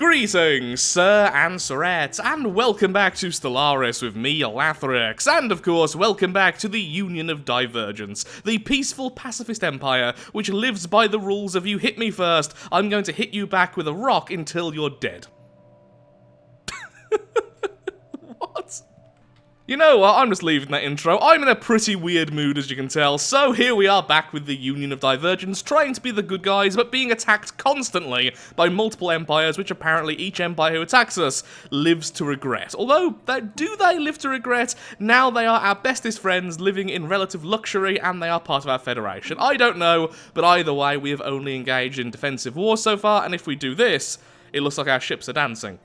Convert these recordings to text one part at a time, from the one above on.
Greetings, Sir and Sirette, and welcome back to Stellaris with me, Lathrix, and of course, welcome back to the Union of Divergence, the peaceful pacifist empire which lives by the rules of you hit me first, I'm going to hit you back with a rock until you're dead. What? You know what, I'm just leaving that intro. I'm in a pretty weird mood, as you can tell, so here we are back with the Union of Divergence, trying to be the good guys, but being attacked constantly by multiple empires, which apparently each empire who attacks us lives to regret. Although, do they live to regret? Now they are our bestest friends, living in relative luxury, and they are part of our federation. I don't know, but either way, we have only engaged in defensive war so far, and if we do this, it looks like our ships are dancing.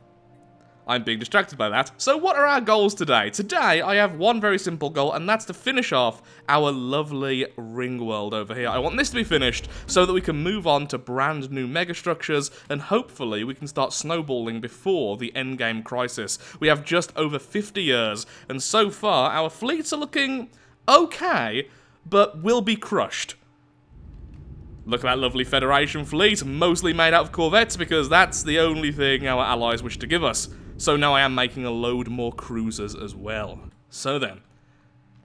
I'm being distracted by that. So what are our goals today? Today, I have one very simple goal, and that's to finish off our lovely ring world over here. I want this to be finished so that we can move on to brand new megastructures, and hopefully we can start snowballing before the endgame crisis. We have just over 50 years, and so far, our fleets are looking okay, but will be crushed. Look at that lovely Federation fleet, mostly made out of corvettes, because that's the only thing our allies wish to give us. So now I am making a load more cruisers as well. So then,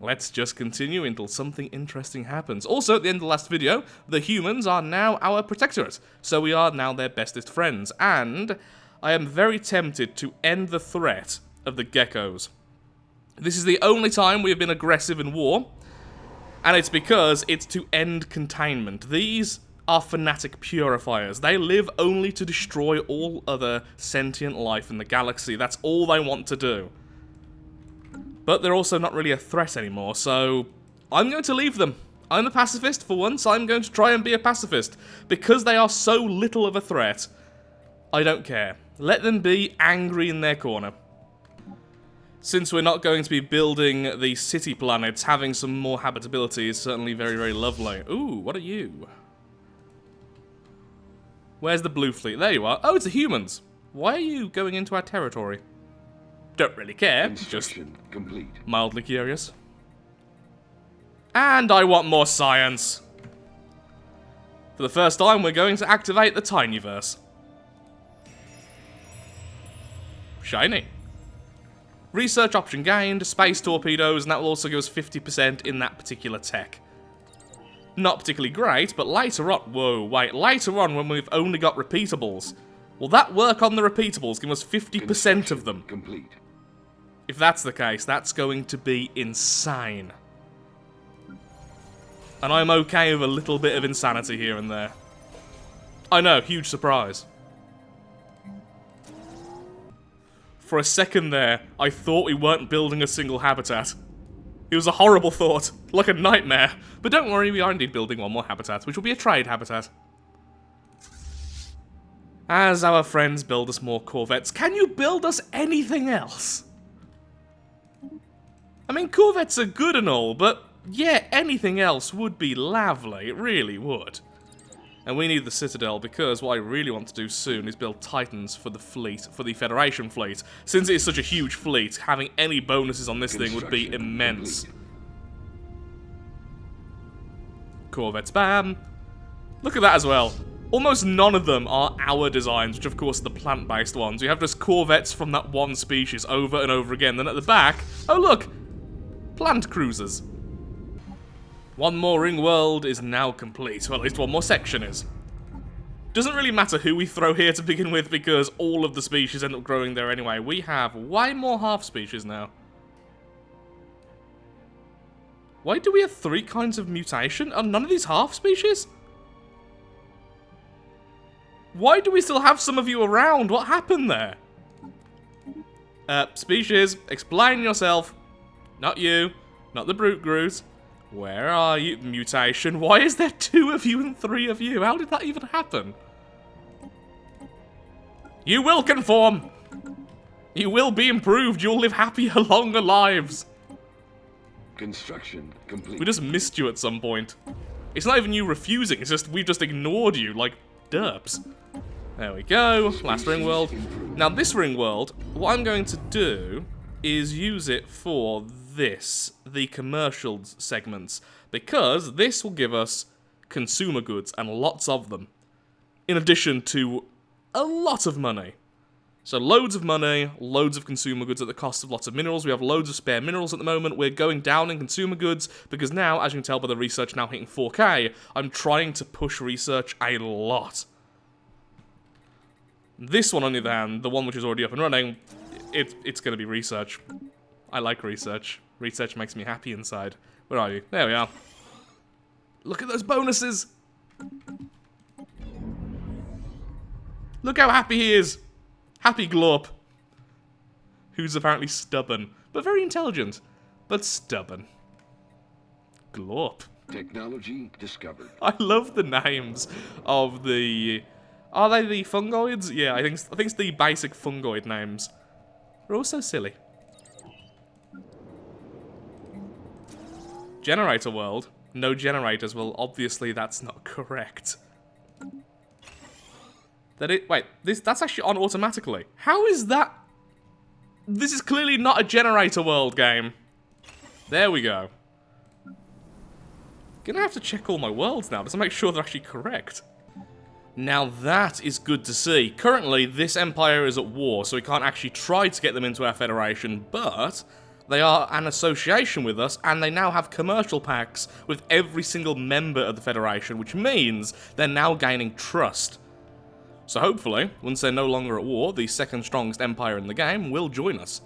let's just continue until something interesting happens. Also, at the end of the last video, the humans are now our protectorate, so we are now their bestest friends, and I am very tempted to end the threat of the geckos. This is the only time we have been aggressive in war, and it's because it's to end containment. These are fanatic purifiers. They live only to destroy all other sentient life in the galaxy. That's all they want to do. But they're also not really a threat anymore, so I'm going to leave them. I'm a pacifist for once. I'm going to try and be a pacifist. Because they are so little of a threat, I don't care. Let them be angry in their corner. Since we're not going to be building the city planets, having some more habitability is certainly very, very lovely. Ooh, what are you? Where's the blue fleet? There you are. Oh, it's the humans. Why are you going into our territory? Don't really care. Just complete. Mildly curious. And I want more science. For the first time, we're going to activate the Tinyverse. Shiny. Research option gained, space torpedoes, and that will also give us 50% in that particular tech. Not particularly great, but later on... Whoa, wait. Later on, when we've only got repeatables, will that work on the repeatables? Give us 50% of them. Complete. If that's the case, that's going to be insane. And I'm okay with a little bit of insanity here and there. I know, huge surprise. For a second there, I thought we weren't building a single habitat. It was a horrible thought, like a nightmare. But don't worry, we are indeed building one more habitat, which will be a trade habitat. As our friends build us more corvettes, can you build us anything else? I mean, corvettes are good and all, but yeah, anything else would be lovely. It really would. And we need the Citadel, because what I really want to do soon is build Titans for the fleet, for the Federation fleet. Since it is such a huge fleet, having any bonuses on this thing would be immense. Complete. Corvettes, bam. Look at that as well. Almost none of them are our designs, which of course are the plant-based ones. We have just corvettes from that one species over and over again. Then at the back, oh look, plant cruisers. One more ring world is now complete. Well, at least one more section is. Doesn't really matter who we throw here to begin with, because all of the species end up growing there anyway. We have way more half species now. Why do we have 3 kinds of mutation? Are none of these half species? Why do we still have some of you around? What happened there? Species, explain yourself. Not you. Not the brute Groot. Where are you? Mutation. Why is there 2 of you and 3 of you? How did that even happen? You will conform. You will be improved. You'll live happier, longer lives. Construction complete. We just missed you at some point. It's not even you refusing. It's just we've just ignored you like derps. There we go. Last ring world. Now this ring world, what I'm going to do is use it for this, the commercial segments, because this will give us consumer goods and lots of them, in addition to a lot of money. So loads of money, loads of consumer goods at the cost of lots of minerals. We have loads of spare minerals at the moment. We're going down in consumer goods because now, as you can tell by the research now hitting 4K, I'm trying to push research a lot. This one, on the other hand, the one which is already up and running, it's going to be research. I like research. Research makes me happy inside. Where are you? There we are. Look at those bonuses! Look how happy he is! Happy Glorp. Who's apparently stubborn, but very intelligent. But stubborn. Glorp. Technology discovered. I love the names of the... Are they the fungoids? Yeah, I think it's the basic fungoid names. They're all so silly. Generator world. No generators. Well, obviously that's not correct. Wait, that's actually on automatically. How is that? This is clearly not a generator world game. There we go. Gonna have to check all my worlds now just to make sure they're actually correct. Now that is good to see. Currently, this empire is at war, so we can't actually try to get them into our federation, but they are an association with us, and they now have commercial pacts with every single member of the federation, which means they're now gaining trust. So hopefully, once they're no longer at war, the second strongest empire in the game will join us.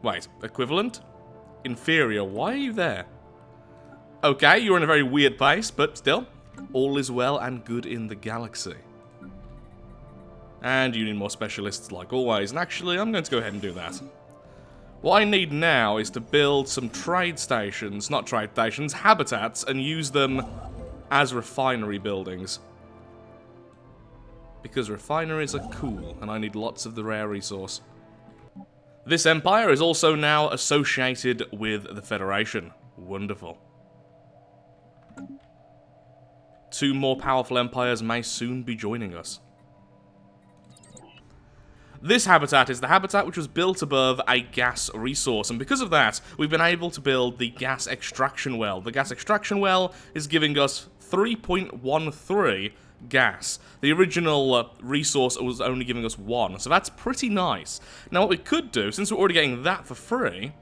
Wait, equivalent? Inferior, why are you there? Okay, you're in a very weird place, but still, all is well and good in the galaxy. And you need more specialists like always, and actually, I'm going to go ahead and do that. What I need now is to build some trade stations, not trade stations, habitats, and use them as refinery buildings. Because refineries are cool, and I need lots of the rare resource. This empire is also now associated with the Federation. Wonderful. 2 more powerful empires may soon be joining us. This habitat is the habitat which was built above a gas resource, and because of that, we've been able to build the gas extraction well. The gas extraction well is giving us 3.13 gas. The original resource was only giving us 1, so that's pretty nice. Now what we could do, since we're already getting that for free,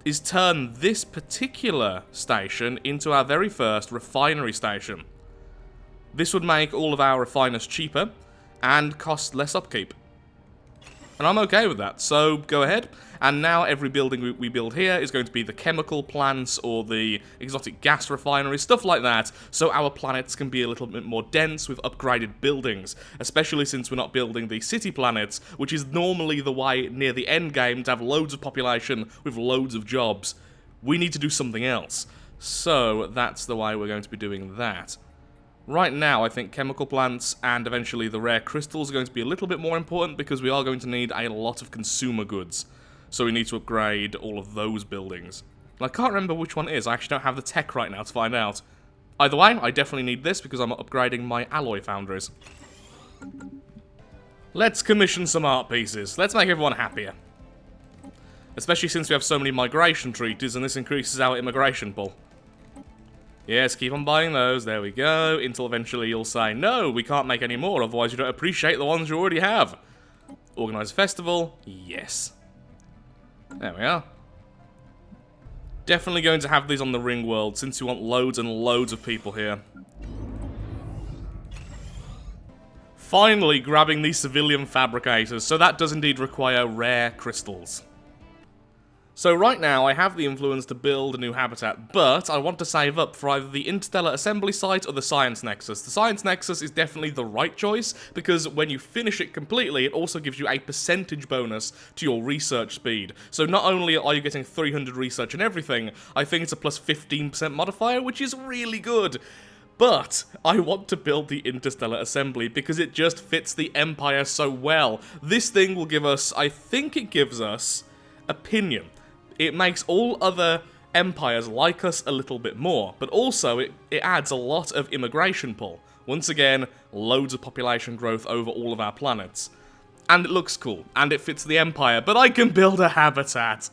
is turn this particular station into our very first refinery station. This would make all of our refiners cheaper and cost less upkeep. And I'm okay with that, so go ahead. And now every building we build here is going to be the chemical plants or the exotic gas refineries, stuff like that, so our planets can be a little bit more dense with upgraded buildings, especially since we're not building the city planets, which is normally the way near the end game to have loads of population with loads of jobs. We need to do something else. So that's the way we're going to be doing that. Right now, I think chemical plants and eventually the rare crystals are going to be a little bit more important because we are going to need a lot of consumer goods. So we need to upgrade all of those buildings. And I can't remember which one it is. I actually don't have the tech right now to find out. Either way, I definitely need this because I'm upgrading my alloy foundries. Let's commission some art pieces. Let's make everyone happier. Especially since we have so many migration treaties and this increases our immigration pool. Yes, keep on buying those, there we go, until eventually you'll say, no, we can't make any more, otherwise you don't appreciate the ones you already have. Organise a festival, yes. There we are. Definitely going to have these on the ring world, since you want loads and loads of people here. Finally grabbing these civilian fabricators, so that does indeed require rare crystals. So right now, I have the influence to build a new habitat, but I want to save up for either the Interstellar Assembly Site or the Science Nexus. The Science Nexus is definitely the right choice, because when you finish it completely, it also gives you a percentage bonus to your research speed. So not only are you getting 300 research and everything, I think it's a plus 15% modifier, which is really good. But I want to build the Interstellar Assembly because it just fits the Empire so well. This thing will give us, I think it gives us, opinion. It makes all other empires like us a little bit more, but also it adds a lot of immigration pull. Once again, loads of population growth over all of our planets. And it looks cool, and it fits the empire, but I can build a habitat.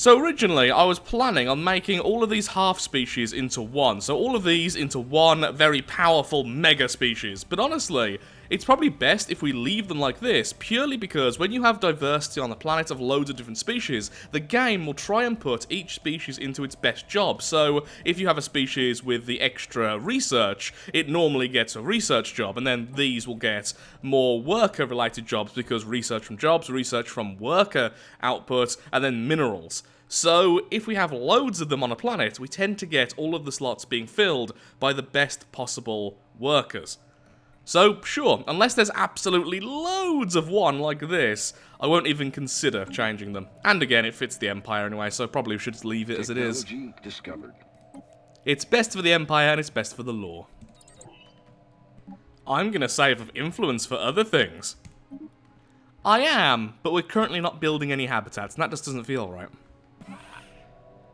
So originally, I was planning on making all of these half-species into one, so all of these into one very powerful mega-species, but honestly, it's probably best if we leave them like this, purely because when you have diversity on a planet of loads of different species, the game will try and put each species into its best job. So, if you have a species with the extra research, it normally gets a research job, and then these will get more worker-related jobs, because research from jobs, research from worker output, and then minerals. So, if we have loads of them on a planet, we tend to get all of the slots being filled by the best possible workers. So, sure, unless there's absolutely loads of one like this, I won't even consider changing them. And again, it fits the Empire anyway, so probably we should just leave it as it is. Technology discovered. It's best for the Empire and it's best for the lore. I'm gonna save of influence for other things. I am, but we're currently not building any habitats, and that just doesn't feel right.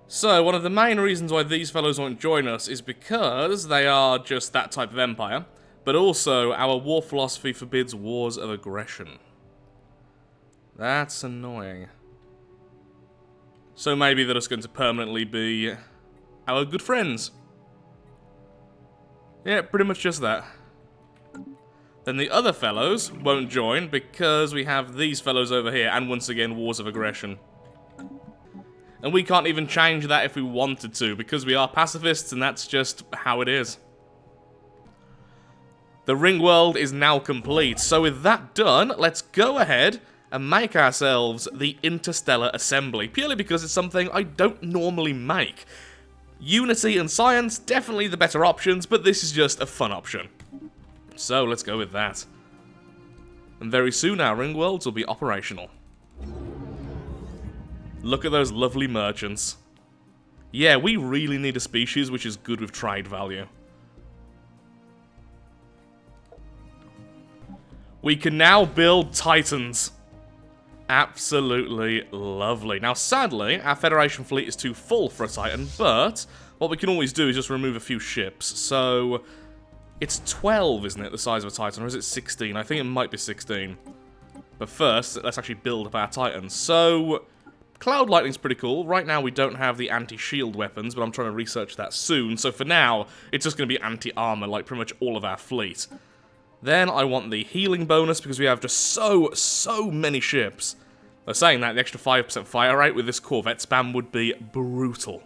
So, one of the main reasons why these fellows won't join us is because they are just that type of empire, but also our war philosophy forbids wars of aggression. That's annoying. So maybe they're just going to permanently be our good friends. Yeah, pretty much just that. Then the other fellows won't join because we have these fellows over here, and once again, wars of aggression. And we can't even change that if we wanted to, because we are pacifists, and that's just how it is. The ring world is now complete, so with that done, let's go ahead and make ourselves the interstellar assembly, purely because it's something I don't normally make. Unity and science, definitely the better options, but this is just a fun option. So let's go with that. And very soon our ring worlds will be operational. Look at those lovely merchants. Yeah, we really need a species which is good with trade value. We can now build Titans. Absolutely lovely. Now, sadly, our Federation fleet is too full for a Titan, but what we can always do is just remove a few ships. So, it's 12, isn't it, the size of a Titan, or is it 16? I think it might be 16. But first, let's actually build up our Titans. So, Cloud Lightning's pretty cool. Right now, we don't have the anti-shield weapons, but I'm trying to research that soon. So for now, it's just going to be anti-armor, like pretty much all of our fleet. Then I want the healing bonus, because we have just so many ships. They're saying that the extra 5% fire rate with this Corvette spam would be brutal.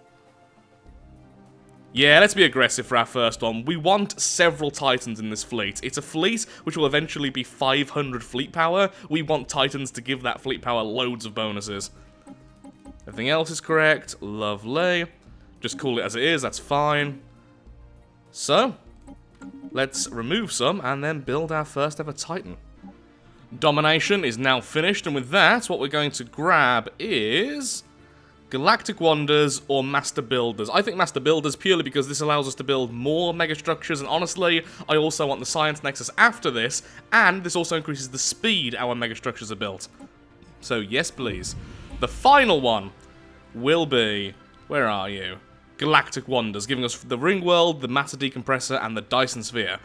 Yeah, let's be aggressive for our first one. We want several Titans in this fleet. It's a fleet which will eventually be 500 fleet power. We want Titans to give that fleet power loads of bonuses. Everything else is correct. Lovely. Just call it as it is, that's fine. So, let's remove some and then build our first ever Titan. Domination is now finished, and with that, what we're going to grab is Galactic Wonders or Master Builders. I think Master Builders purely because this allows us to build more megastructures, and honestly, I also want the Science Nexus after this, and this also increases the speed our megastructures are built. So yes, please. The final one will be, where are you? Galactic Wonders, giving us the Ring World, the Matter Decompressor, and the Dyson Sphere.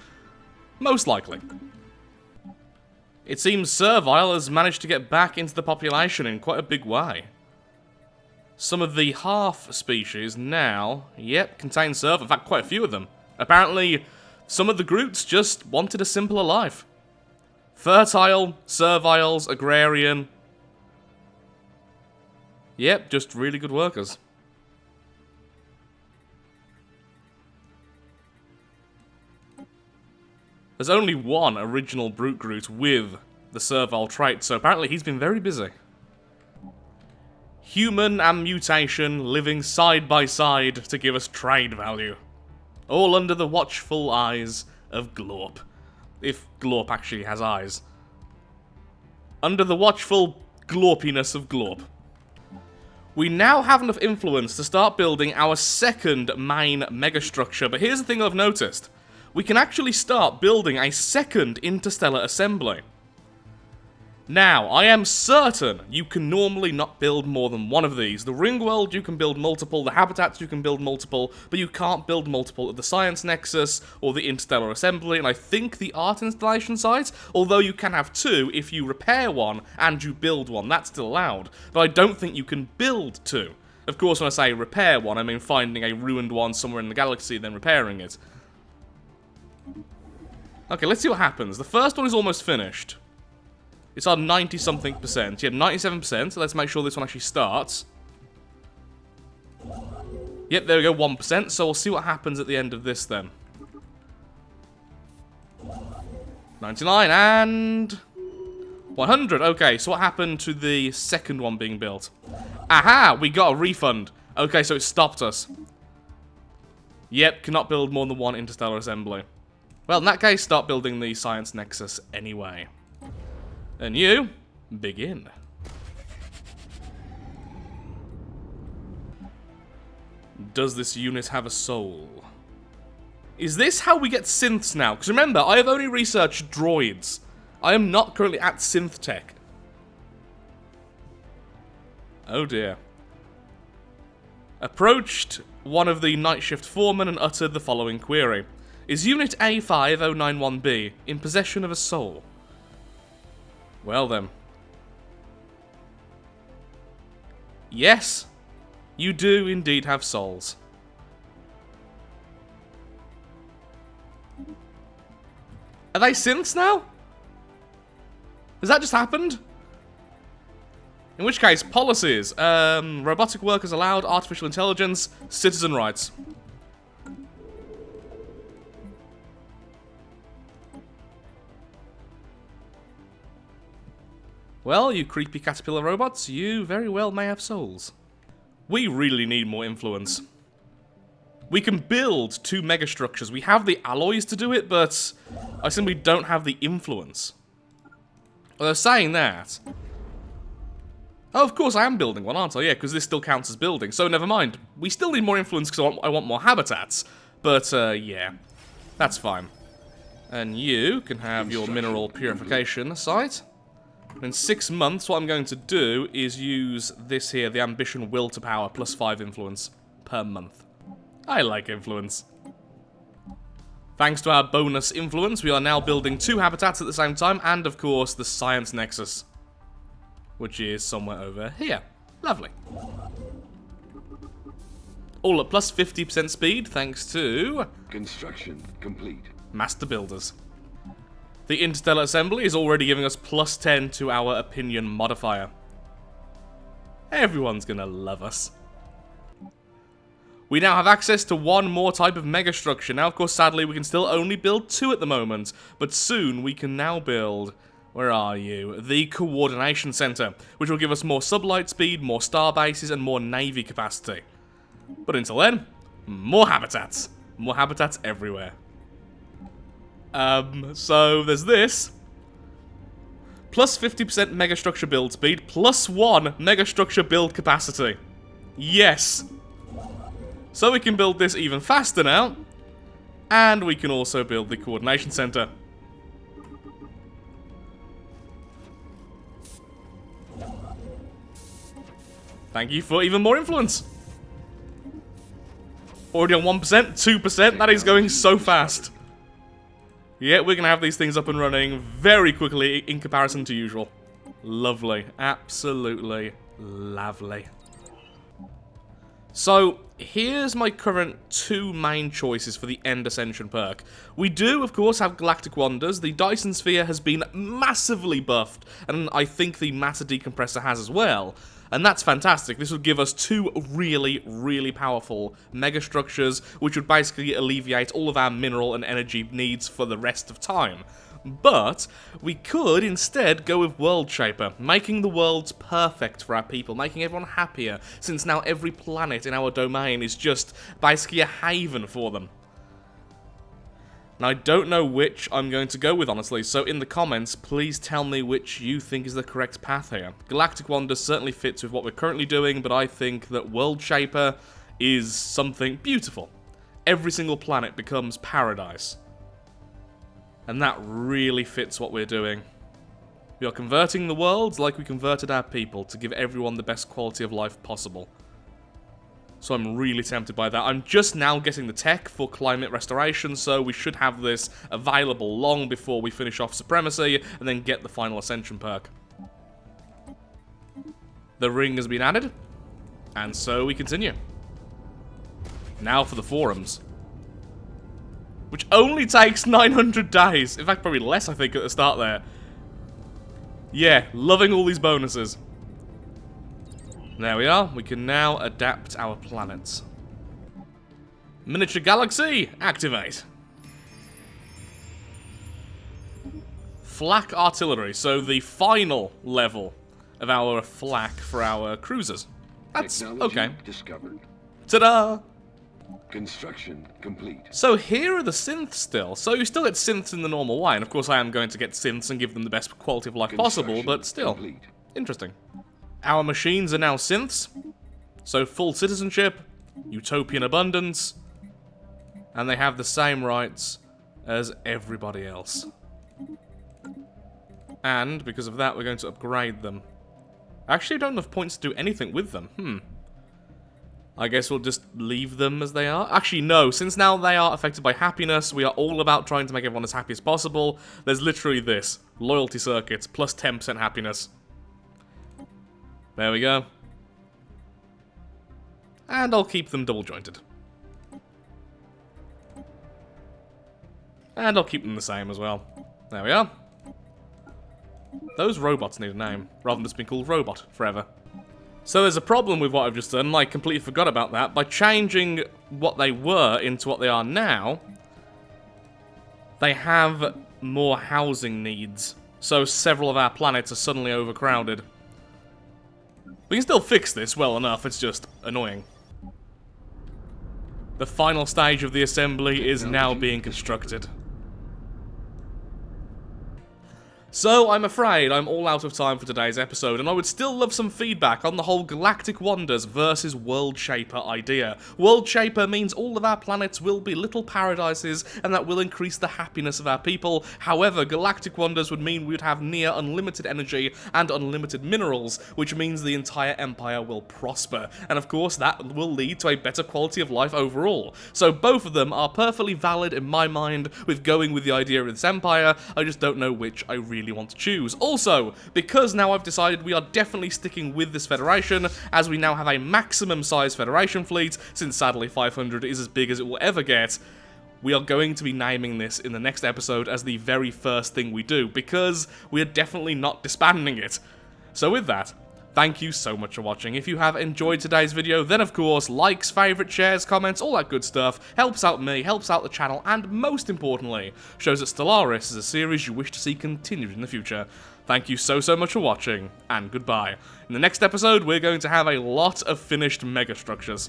Most likely. It seems Servile has managed to get back into the population in quite a big way. Some of the half species now, yep, contain Serv, in fact quite a few of them. Apparently, some of the Groots just wanted a simpler life. Fertile, Serviles, Agrarian. Yep, just really good workers. There's only one original Brute Groot with the Servile trait, so apparently he's been very busy. Human and mutation living side by side to give us trade value. All under the watchful eyes of Glorp. If Glorp actually has eyes. Under the watchful glorpiness of Glorp. We now have enough influence to start building our second main megastructure, but here's the thing I've noticed. We can actually start building a second interstellar assembly. Now, I am certain you can normally not build more than one of these. The Ring World, you can build multiple, the Habitats, you can build multiple, but you can't build multiple of the Science Nexus or the Interstellar Assembly, and I think the Art Installation site, although you can have two if you repair one and you build one, that's still allowed, but I don't think you can build two. Of course, when I say repair one, I mean finding a ruined one somewhere in the galaxy and then repairing it. Okay, let's see what happens. The first one is almost finished. It's on 90-something%. Yeah, 97%, so let's make sure this one actually starts. Yep, there we go, 1%, so we'll see what happens at the end of this then. 99 and 100. Okay, so what happened to the second one being built? Aha, we got a refund. Okay, so it stopped us. Yep, cannot build more than one interstellar assembly. Well, in that case, start building the science nexus anyway. And you, begin. Does this unit have a soul? Is this how we get synths now? Because remember, I have only researched droids. I am not currently at synth tech. Oh dear. Approached one of the night shift foremen and uttered the following query. Is Unit A5091B in possession of a soul? Well then. Yes, you do indeed have souls. Are they synths now? Has that just happened? In which case, policies. Robotic workers allowed, artificial intelligence, citizen rights. Well, you creepy caterpillar robots, you very well may have souls. We really need more influence. We can build 2 megastructures. We have the alloys to do it, but I simply don't have the influence. Although saying that... Oh, of course I am building one, aren't I? Yeah, because this still counts as building, so never mind. We still need more influence because I want more habitats. But, yeah. That's fine. And you can have your mineral purification site. In 6 months, what I'm going to do is use this here, the ambition will to power, plus 5 influence per month. I like influence. Thanks to our bonus influence, we are now building 2 habitats at the same time, and of course, the science nexus. Which is somewhere over here. Lovely. All at plus 50% speed, thanks to... Construction complete. Master Builders. The interstellar assembly is already giving us plus 10 to our opinion modifier. Everyone's gonna love us. We now have access to 1 more type of megastructure. Now, of course, sadly, we can still only build 2 at the moment. But soon, we can now build... Where are you? The Coordination Center, which will give us more sublight speed, more star bases, and more navy capacity. But until then, more habitats. More habitats everywhere. So there's this. Plus 50% megastructure build speed, plus 1 megastructure build capacity. Yes! So we can build this even faster now. And we can also build the Coordination Center. Thank you for even more influence. Already on 1%, 2%, that is going so fast. Yeah, we're going to have these things up and running very quickly in comparison to usual. Lovely. Absolutely lovely. So, here's my current 2 main choices for the End Ascension perk. We do, of course, have Galactic Wonders. The Dyson Sphere has been massively buffed, and I think the Matter Decompressor has as well. And that's fantastic. This would give us 2 really, really powerful megastructures, which would basically alleviate all of our mineral and energy needs for the rest of time. But we could instead go with World Shaper, making the worlds perfect for our people, making everyone happier, since now every planet in our domain is just basically a haven for them. Now, I don't know which I'm going to go with, honestly, so in the comments, please tell me which you think is the correct path here. Galactic Wonder certainly fits with what we're currently doing, but I think that World Shaper is something beautiful. Every single planet becomes paradise. And that really fits what we're doing. We are converting the worlds like we converted our people to give everyone the best quality of life possible. So I'm really tempted by that. I'm just now getting the tech for climate restoration, so we should have this available long before we finish off Supremacy and then get the final Ascension perk. The ring has been added, and so we continue. Now for the forums. which only takes 900 days. In fact, probably less, I think, at the start there. Yeah, loving all these bonuses. There we are. We can now adapt our planets. Miniature Galaxy, activate. Flak Artillery, so the final level of our flak for our cruisers. That's Technology okay. discovered. Ta-da! Construction complete. So here are the synths still. So you still get synths in the normal way, and of course I am going to get synths and give them the best quality of life possible, but still. Complete. Interesting. Our machines are now synths, so full citizenship, utopian abundance, and they have the same rights as everybody else. And because of that, we're going to upgrade them. I actually don't have points to do anything with them. I guess we'll just leave them as they are. Actually, no. Since now they are affected by happiness, we are all about trying to make everyone as happy as possible. There's literally this. Loyalty circuits, plus 10% happiness. There we go. And I'll keep them double-jointed. And I'll keep them the same as well. There we are. Those robots need a name, rather than just being called Robot forever. So there's a problem with what I've just done, and I completely forgot about that. By changing what they were into what they are now, they have more housing needs. So several of our planets are suddenly overcrowded. We can still fix this well enough, it's just annoying. The final stage of the assembly is now being constructed. So, I'm afraid I'm all out of time for today's episode, and I would still love some feedback on the whole Galactic Wonders versus World Shaper idea. World Shaper means all of our planets will be little paradises, and that will increase the happiness of our people. However, Galactic Wonders would mean we would have near unlimited energy and unlimited minerals, which means the entire Empire will prosper. And of course, that will lead to a better quality of life overall. So both of them are perfectly valid in my mind with going with the idea of this Empire. I just don't know which I really want to choose. Also, because now I've decided we are definitely sticking with this Federation, as we now have a maximum size Federation fleet, since sadly 500 is as big as it will ever get, we are going to be naming this in the next episode as the very first thing we do, because we are definitely not disbanding it. So with that, thank you so much for watching. If you have enjoyed today's video, then of course, likes, favourites, shares, comments, all that good stuff helps out me, helps out the channel, and most importantly, shows that Stellaris is a series you wish to see continued in the future. Thank you so much for watching, and goodbye. In the next episode, we're going to have a lot of finished megastructures.